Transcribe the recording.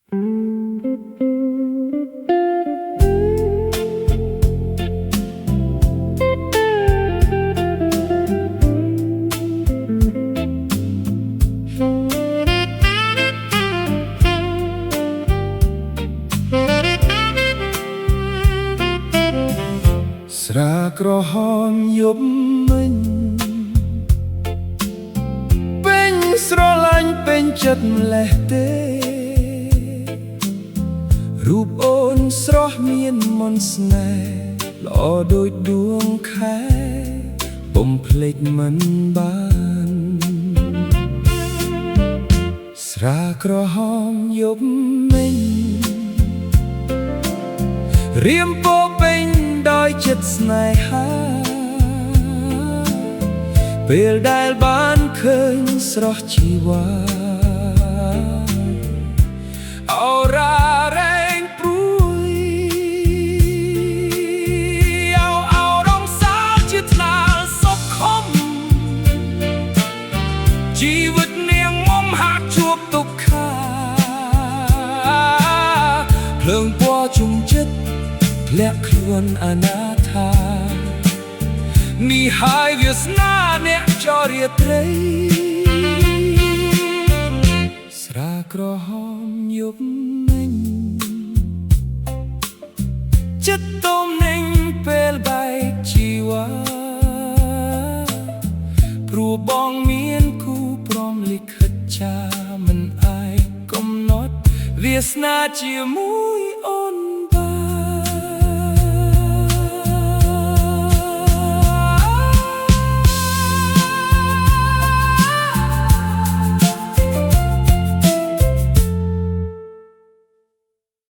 ស្រាក្រហមយប់មិញពេញស្រឡាញ់ពេញចិត្តម្លេះទេរូបអូនស្រស់មានមន្តស្នេហ៍ល្អដូចដួងខែពុំភ្លេចមិនបានស្រាក្រហមយប់មិញរៀមពោពេញដោយចិត្តស្នេហាពេលដែលបានឃើញស្រស់ជីវ៉ាអូរ៉ារែងព្រួយអោរងសាលជាថ្នាលសុខខំជីវិតនាងមុំហាក់ជួបទុក្ខាភ្លើងពណ៌ជុំចិត្តធ្លាក់ខ្លួនអនាថានេះហើយវាសនាអ្នកចរិយាត្រីស្រាក្រហមយប់មិញចិត្តទុំនឹងពេលបែកជីវ៉ាព្រោះបងមានគូព្រមលិខិតចាមិនអាចកំណត់វាសនាជាមួយ